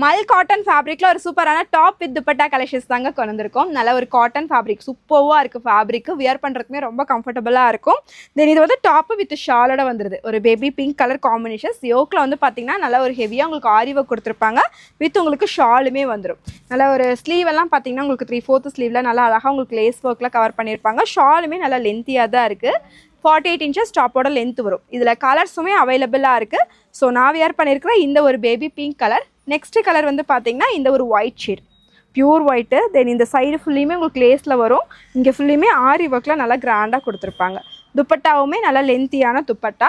மல் cotton ஃபேப்ரிக்ல ஒரு சூப்பரான top with dupatta collections தாங்க கொண்டு வந்திருக்கோம். நல்ல ஒரு காட்டன் ஃபேப்ரிக் சூப்பராக இருக்குது. ஃபேப்ரிக்கு வியர் பண்ணுறதுக்குமே ரொம்ப கம்ஃபர்டபுளாக இருக்கும். தென் இது வந்து டாப்பு வித் ஷாலோட வந்துடுது. ஒரு பேபி பிங்க் கலர் காம்பினேஷன்ஸ். யோக்கில் வந்து பார்த்தீங்கன்னா நல்லா ஒரு ஹெவியாக உங்களுக்கு ஆரி ஒர்க் கொடுத்துருப்பாங்க. வித் உங்களுக்கு ஷாலுமே வந்துடும். நல்லா ஒரு ஸ்லீவ் எல்லாம் பார்த்தீங்கன்னா உங்களுக்கு 3/4 ஸ்லீவில் நல்லா அழகாக உங்களுக்கு லேஸ் ஒர்க்கில் கவர் பண்ணியிருப்பாங்க. ஷாலுமே நல்லா லென்த்தியாக தான் இருக்குது. 48 inches டாப்போட லென்த் வரும். இதில் கலர்ஸுமே அவைலபிளாக இருக்குது. ஸோ நான் வியர் பண்ணியிருக்கிற இந்த ஒரு baby pink colour. Next colour வந்து பார்த்தீங்கன்னா இந்த ஒரு ஒயிட் ஷேட், பியூர் ஒயிட்டு. தென் இந்த சைடு ஃபுல்லையுமே உங்களுக்கு லேஸில் வரும். இங்கே ஃபுல்லையுமே ஆரி ஒர்க்கில் நல்லா கிராண்டாக கொடுத்துருப்பாங்க. துப்பட்டாவுமே நல்லா லென்த்தியான துப்பட்டா.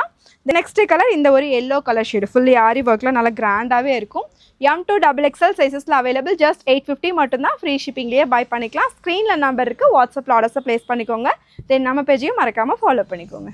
நெக்ஸ்ட் கலர் இந்த ஒரு எல்லோ கலர் ஷேடு, ஃபுல்லி ஆரி ஒர்க்கில் நல்லா கிராண்டாகவே இருக்கும். M2 XXL சைஸஸில் available. ஜஸ்ட் 850 மட்டும்தான். ஃப்ரீ ஷிப்பிங்லேயே பை பண்ணிக்கலாம். ஸ்க்ரீனில் நம்பர் இருக்குது. வாட்ஸ்அப்பில் ஆர்டர்ஸை ப்ளேஸ் பண்ணிக்கோங்க. தென் நம்ம பேஜையும் மறக்காமல் ஃபாலோ பண்ணிக்கோங்க.